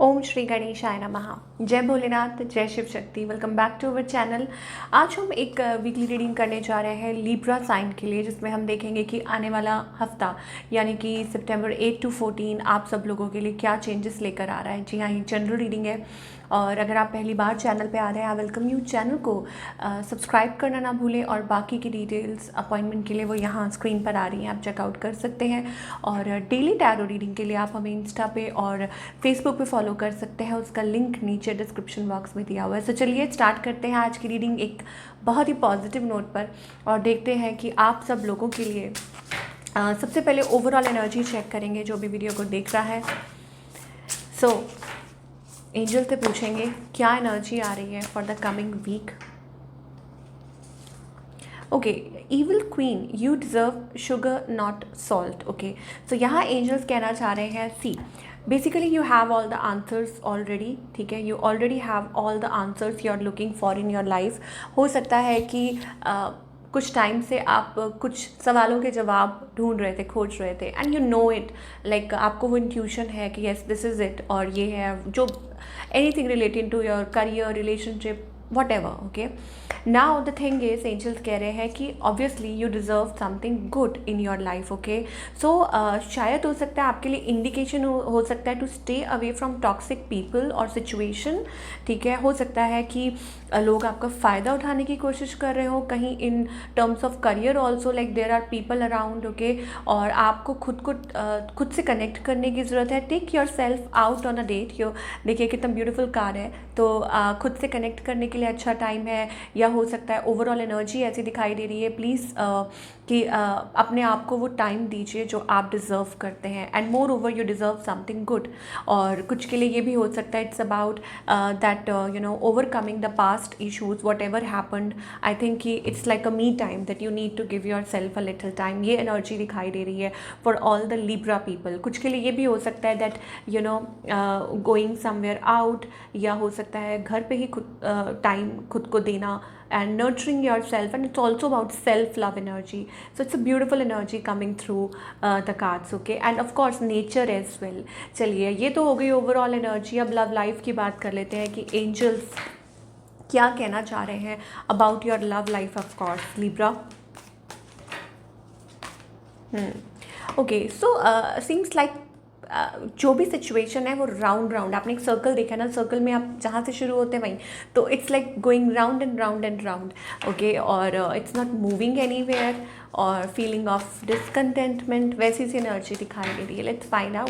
ओम श्री गणेशाय नमः। जय भोलेनाथ, जय Shiv Shakti. Welcome back to our channel. आज हम एक वीकली रीडिंग करने जा रहे हैं लिब्रा साइन के लिए, जिसमें हम देखेंगे कि आने वाला हफ्ता यानी कि सितंबर 8 to 14 आप सब लोगों के लिए क्या चेंजेस लेकर आ रहा है। जी हाँ, ये जनरल रीडिंग है और अगर आप पहली बार चैनल पे आ रहे हैं, आई वेलकम यू। चैनल को सब्सक्राइब करना ना भूलें और बाकी की डिटेल्स अपॉइंटमेंट के लिए वो यहाँ स्क्रीन पर आ रही हैं, आप चेकआउट कर सकते हैं। और डेली टैरो रीडिंग के लिए आप हमें इंस्टा पे और फेसबुक पे फॉलो कर सकते हैं, उसका लिंक नीचे डिस्क्रिप्शन बॉक्स में दिया हुआ है। तो चलिए स्टार्ट करते हैं आज की रीडिंग एक बहुत ही पॉजिटिव नोट पर और देखते हैं कि आप सब लोगों के लिए सबसे पहले ओवरऑल एनर्जी चेक करेंगे जो भी वीडियो को देख रहा है। एंजल से पूछेंगे क्या एनर्जी आ रही है for the coming week. Okay, evil queen, you deserve sugar not salt. Okay, so यहाँ एंजल्स कहना चाह रहे हैं, see basically you have all the answers already. ठीक है, you already have all the answers you are looking for in your life. हो सकता है कि कुछ टाइम से आप कुछ सवालों के जवाब ढूंढ रहे थे, खोज रहे थे, and you know it, like आपको वो इंट्यूशन है कि यस दिस इज़ इट, और ये है जो anything related to your career, relationship, whatever. Okay, now the thing is, angels कह रहे हैं कि obviously you deserve something good in your life. Okay, so शायद हो सकता है आपके लिए इंडिकेशन हो सकता है to stay away from toxic people और सिचुएशन। ठीक है, हो सकता है कि लोग आपका फ़ायदा उठाने की कोशिश कर रहे हो कहीं in terms of career also, like there are people around. Okay, और आपको खुद से कनेक्ट करने की ज़रूरत है। Take yourself out on a date. यो देखिए कितना ब्यूटीफुल कार्ड है, तो खुद से कनेक्ट करने के लिए अच्छा टाइम है। या हो सकता है ओवरऑल एनर्जी ऐसी दिखाई दे रही है, प्लीज़ कि अपने आप को वो टाइम दीजिए जो आप डिज़र्व करते हैं, and moreover you deserve something good. और कुछ के लिए ये भी हो सकता है it's about that you know overcoming the past issues whatever happened. I think कि it's like a me time that you need to give yourself a little time. ये एनर्जी दिखाई दे रही है for all the Libra people. कुछ के लिए ये भी हो सकता है that you no going somewhere out, या हो सकता है घर पे ही टाइम खुद को देना and nurturing yourself, and it's also about self love energy. So it's a beautiful energy coming through the cards. Okay, and of course nature as well. चलिए, ये तो हो गई ओवरऑल एनर्जी। अब लव लाइफ की बात कर लेते हैं कि एंजल्स क्या कहना चाह रहे हैं about your love life. Of course Libra, okay, so seems like जो भी सिचुएशन है वो राउंड राउंड, आपने एक सर्कल देखा ना, सर्कल में आप जहाँ से शुरू होते हैं वहीं, तो it's like going round and round and round. Okay, और इट्स नॉट मूविंग एनीवेयर, और फीलिंग ऑफ डिसकंटेंटमेंट वैसी सी एनर्जी दिखाई दे रही है। Let's find out.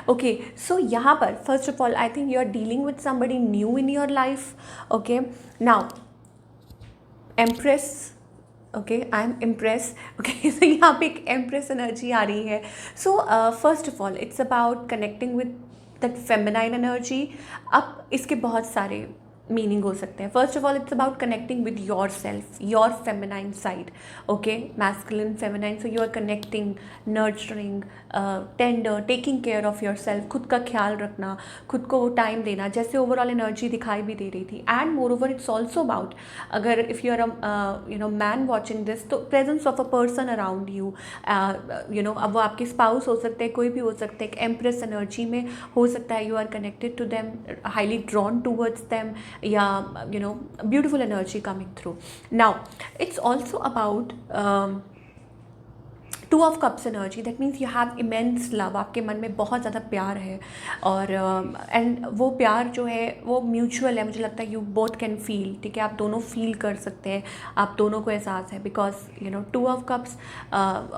Okay, so यहाँ पर first of all I think you are dealing with somebody new in your life. Okay, now empress, okay, I am impress. Okay, तो यहाँ पे एक एम्प्रेस एनर्जी आ रही है। So first of all it's about connecting with that feminine energy. अब इसके बहुत सारे मीनिंग हो सकते हैं। First of all it's about connecting with your self, your feminine side. Okay, masculine, feminine, so you are connecting, nurturing, tender, taking care of your self, खुद का ख्याल रखना, खुद को वो टाइम देना, जैसे ओवरऑल एनर्जी दिखाई भी दे रही थी। And moreover it's also about, अगर if you are you know man watching this, तो presence of a person around you, you know, अब वो आपके स्पाउस हो सकते हैं, कोई भी हो सकते हैं। एक एम्प्रेस एनर्जी में हो सकता है you are connected to them, highly drawn towards them, या you know beautiful energy coming through. Now it's also about two of cups energy. That means you have immense love, आपके मन में बहुत ज़्यादा प्यार है, और एंड वो प्यार जो है वो म्यूचुअल है, मुझे लगता है यू बोथ कैन फील। ठीक है, आप दोनों फील कर सकते हैं, आप दोनों को एहसास है, because you know two of cups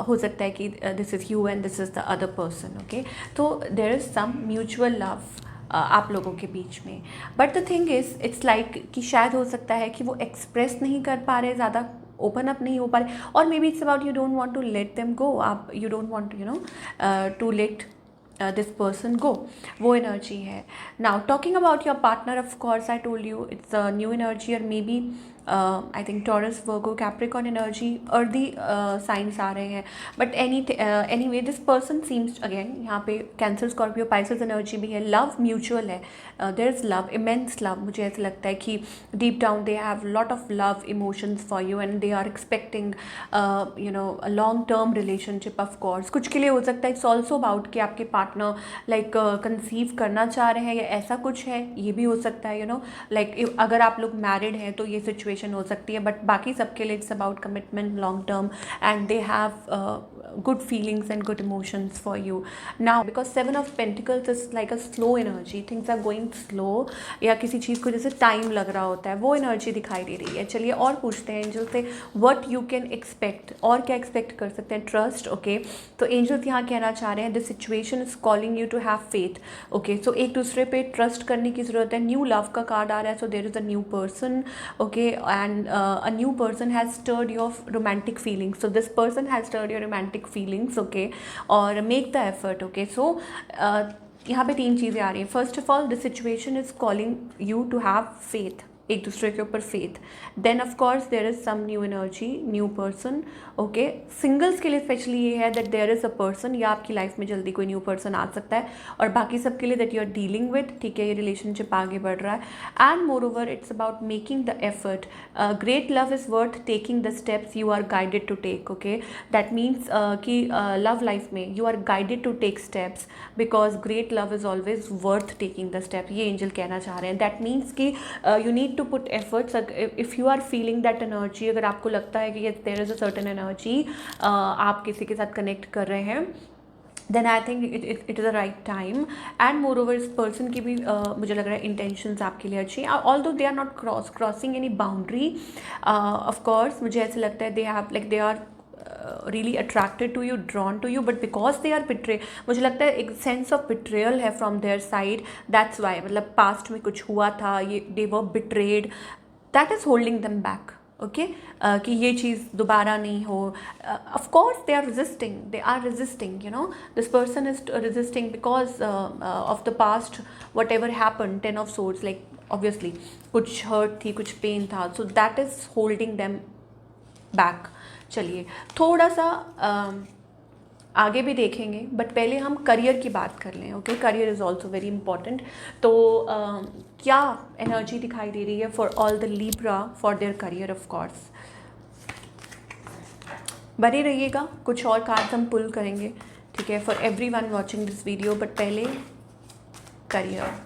हो सकता है कि this is you and this is the other person. Okay, तो there is some mutual love आप लोगों के बीच में। But the thing is it's like कि शायद हो सकता है कि वो एक्सप्रेस नहीं कर पा रहे, ज़्यादा ओपन अप नहीं हो पा रहे, और maybe it's about you don't want to let them go. आप you don't want you know to let this person go, वो एनर्जी है। Now talking about your partner, of course I told you it's a new energy, और maybe I think Taurus, Virgo, Capricorn energy, earthy signs आ रहे हैं. But anyway this person seems again यहाँ पे Cancer, Scorpio, Pisces energy भी है. Love mutual है, there is love, immense love. मुझे ऐसा लगता है कि deep down they have lot of love emotions for you and they are expecting a long term relationship. Of course कुछ के लिए हो सकता है इट्स ऑल्सो अबाउट कि आपके पार्टनर लाइक कंसीव करना चाह रहे हैं या ऐसा कुछ है, ये भी हो सकता है. लाइक अगर आप लोग मैरिड हैं तो ये सिचुएशन हो सकती है. बट बाकी सबके लिए it's about commitment long term and they have good feelings and good emotions for you now, because 7 of Pentacles is like a slow energy, things are going slow, या किसी चीज़ को जैसे टाइम लग रहा होता है, वो एनर्जी दिखाई दे रही है. चलिए और पूछते हैं एंजल से व्हाट यू कैन एक्सपेक्ट, और क्या एक्सपेक्ट कर सकते हैं. ट्रस्ट. ओके, तो एंजल्स यहाँ कहना चाह रहे हैं this situation is calling you to have faith. Okay, so एक दूसरे पे ट्रस्ट करने की ज़रूरत है. न्यू लव का कार्ड आ रहा है, so there is a new person. Okay, and a new person has stirred your romantic feelings. So this person has stirred your romantic feelings. Okay, और make the effort. Okay, so यहाँ पे 3 चीज़ें आ रही हैं. First of all, the situation is calling you to have faith, एक दूसरे के ऊपर faith. Then of course there is some new energy, new person. Okay, singles के लिए स्पेशली ये है that there is a person, या आपकी लाइफ में जल्दी कोई न्यू पर्सन आ सकता है. और बाकी सबके लिए that you are dealing with. ठीक है, ये रिलेशनशिप आगे बढ़ रहा है. And moreover it's about making the effort. Great love is worth taking the steps you are guided to take. Okay, that means कि लव लाइफ में you are guided to take steps because great love is always worth taking the step. ये angel कहना चाह रहे हैं. That means कि you need to put efforts. If you are feeling that energy, अगर आपको लगता है कि yes there is a certain energy, आप किसी के साथ कनेक्ट कर रहे हैं, then I think it is the right time. And moreover इस person की भी मुझे लग रहा है intentions आपके लिए अच्छी, although they are not crossing any boundary. Of course मुझे ऐसा लगता है they have like they are really attracted to you, drawn to you, but because they are betray, मुझे लगता है एक सेंस ऑफ betrayal है from their side. That's why मतलब पास्ट में कुछ हुआ था, ये they were betrayed, that is holding them back. Okay, कि ये चीज़ दोबारा नहीं हो. Of course they are resisting, you know, this person is resisting because of the past whatever happen. 10 of Swords, like obviously कुछ hurt थी, कुछ pain था, so that is holding them back. चलिए थोड़ा सा आगे भी देखेंगे, बट पहले हम करियर की बात कर लें. Okay, career is also very important. तो क्या एनर्जी दिखाई दे रही है for all the Libra for their career. Of course बने रहिएगा, कुछ और कार्ड्स हम पुल करेंगे. ठीक है, for every one watching this video. But पहले करियर.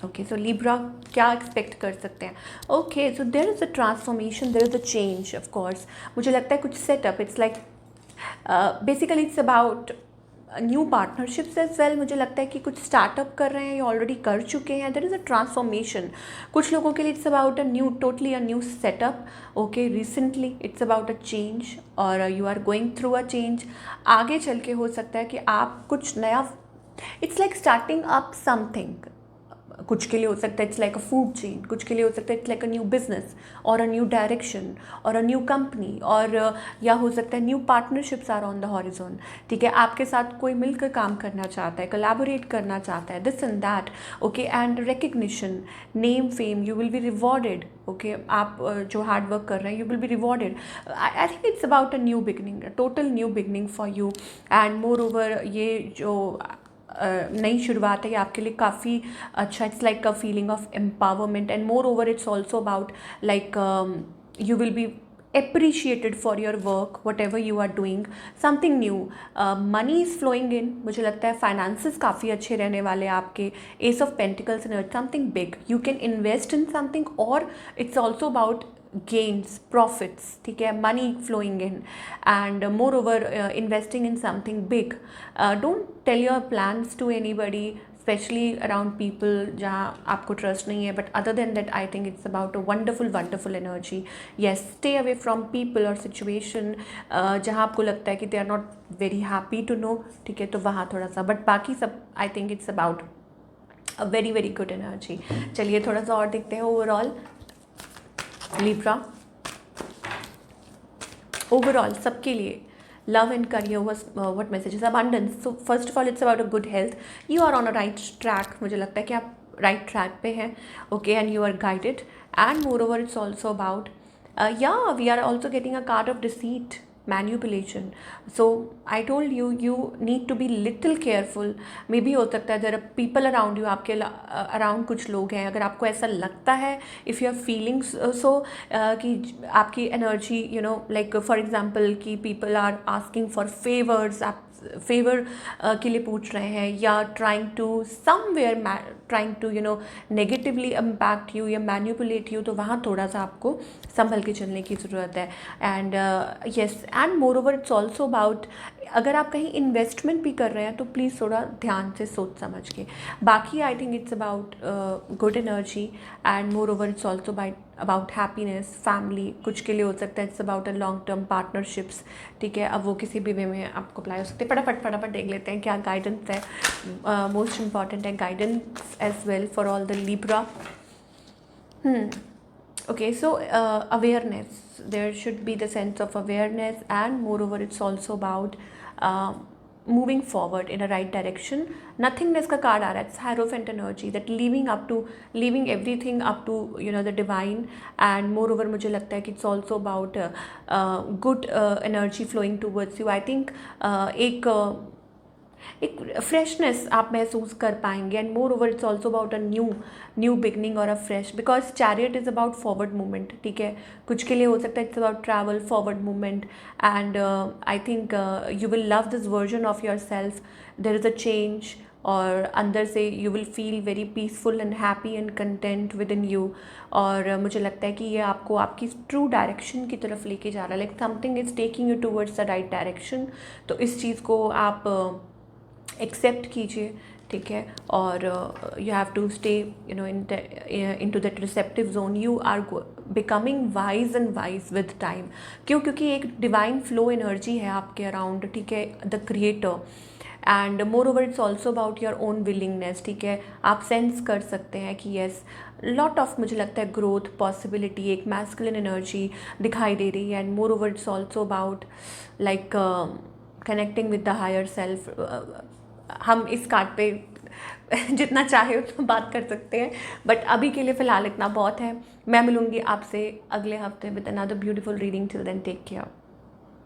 ओके, सो लीब्रा क्या एक्सपेक्ट कर सकते हैं. Okay, so there is a transformation, there is a change. Of course मुझे लगता है कुछ setup, it's like basically it's about new partnerships as well. मुझे लगता है कि कुछ स्टार्टअप कर रहे हैं या ऑलरेडी कर चुके हैं. There is a transformation. कुछ लोगों के लिए it's about a new, totally a new setup. Okay, recently it's about a change और you are going through a change. आगे चल के हो सकता है कि आप कुछ नया, it's like starting up something. कुछ के लिए हो सकता है it's like a food chain, कुछ के लिए हो सकता है it's like a new business और अ न्यू डायरेक्शन और अ न्यू कंपनी, और या हो सकता है new partnerships are on the horizon. ठीक है, आपके साथ कोई मिलकर काम करना चाहता है, कोलैबोरेट करना चाहता है, this and that. Okay, and recognition, name, fame, you will be rewarded. Okay, आप जो हार्ड वर्क कर रहे हैं you will be rewarded. I think it's about a new beginning, total new beginning for you. And more over ये जो नई शुरुआत है ये आपके लिए काफ़ी अच्छा. It's like a feeling of empowerment. And moreover it's also about like you will be appreciated for your work, whatever you are doing, something new. Money is flowing in. मुझे लगता है finances काफ़ी अच्छे रहने वाले आपके. Ace of Pentacles and something big. You can invest in something, or it's also about gains, profits. ठीक है, money flowing in, and moreover investing in something big. Don't tell your plans to anybody, especially around people जहाँ आपको trust नहीं है. But other than that, I think it's about a wonderful energy. Yes, stay away from people or situation जहाँ आपको लगता है कि they are not very happy to know. ठीक है, तो वहाँ थोड़ा सा, but बाकी सब I think it's about a very good energy. चलिए थोड़ा सा और देखते हैं ओवरऑल Libra. ओवरऑल सबके लिए love and career was what messages. Abundance. So first of all it's about a good health. You are on a right track. मुझे लगता है कि आप right track पे हैं. Okay, and you are guided. And moreover it's also about Yeah, we are also getting a card of deceit, manipulation. So I told you, you need to be little careful. Maybe हो सकता है there are people around you, आपके around कुछ लोग हैं, अगर आपको ऐसा लगता है, if you are feeling so कि आपकी energy, you know, like for example कि people are asking for favors, आप फेवर के लिए पूछ रहे हैं, या trying to somewhere trying to you know negatively impact you या मैनिपुलेट यू, तो वहाँ थोड़ा सा आपको संभल के चलने की ज़रूरत है. And yes, and moreover it's also about, अगर आप कहीं इन्वेस्टमेंट भी कर रहे हैं तो प्लीज़ थोड़ा ध्यान से सोच समझ के. बाकी I think it's about good energy, and moreover it's also about happiness, family, कुछ के लिए हो सकता है it's about a long term partnerships. ठीक है, अब वो किसी भी वे में आपको अप्लाई हो सकते हैं. फटाफट देख लेते हैं क्या गाइडेंस है. मोस्ट इम्पॉर्टेंट है guidance as well for all the Libra. Okay, so awareness, there should be the sense of awareness, and moreover it's also about uh, moving forward in a right direction. Nothingness का card आ रहा है, it's Hierophant energy, that leaving everything up to you know the divine. And moreover मुझे लगता है कि it's also about good energy flowing towards you. I think एक freshness आप महसूस कर पाएंगे. And moreover it's also about a new beginning और a fresh, because chariot is about forward movement. ठीक है, कुछ के लिए हो सकता है it's about travel, forward movement. And I think you will love this version of your self. There is a change, और अंदर से you will feel very peaceful and happy and content within you. और मुझे लगता है कि ये आपको आपकी ट्रू डायरेक्शन की तरफ लेके जा रहा है. Like something is taking you towards the right direction. तो इस चीज़ को आप एक्सेप्ट कीजिए. ठीक है, और you have to stay you know into that receptive zone. You are becoming wise and wise with time. क्योंकि एक डिवाइन फ्लो एनर्जी है आपके अराउंड. ठीक है, the creator. And moreover it's also about your own willingness. ठीक है, आप sense कर सकते हैं कि येस, लॉट ऑफ मुझे लगता है ग्रोथ पॉसिबिलिटी, एक मैस्कुलिन एनर्जी दिखाई दे रही है. And moreover it's also about like connecting with the higher self. हम इस कार्ड पे जितना चाहे उतना बात कर सकते हैं, बट अभी के लिए फ़िलहाल इतना बहुत है. मैं मिलूँगी आपसे अगले हफ्ते with another beautiful reading. Till then take care.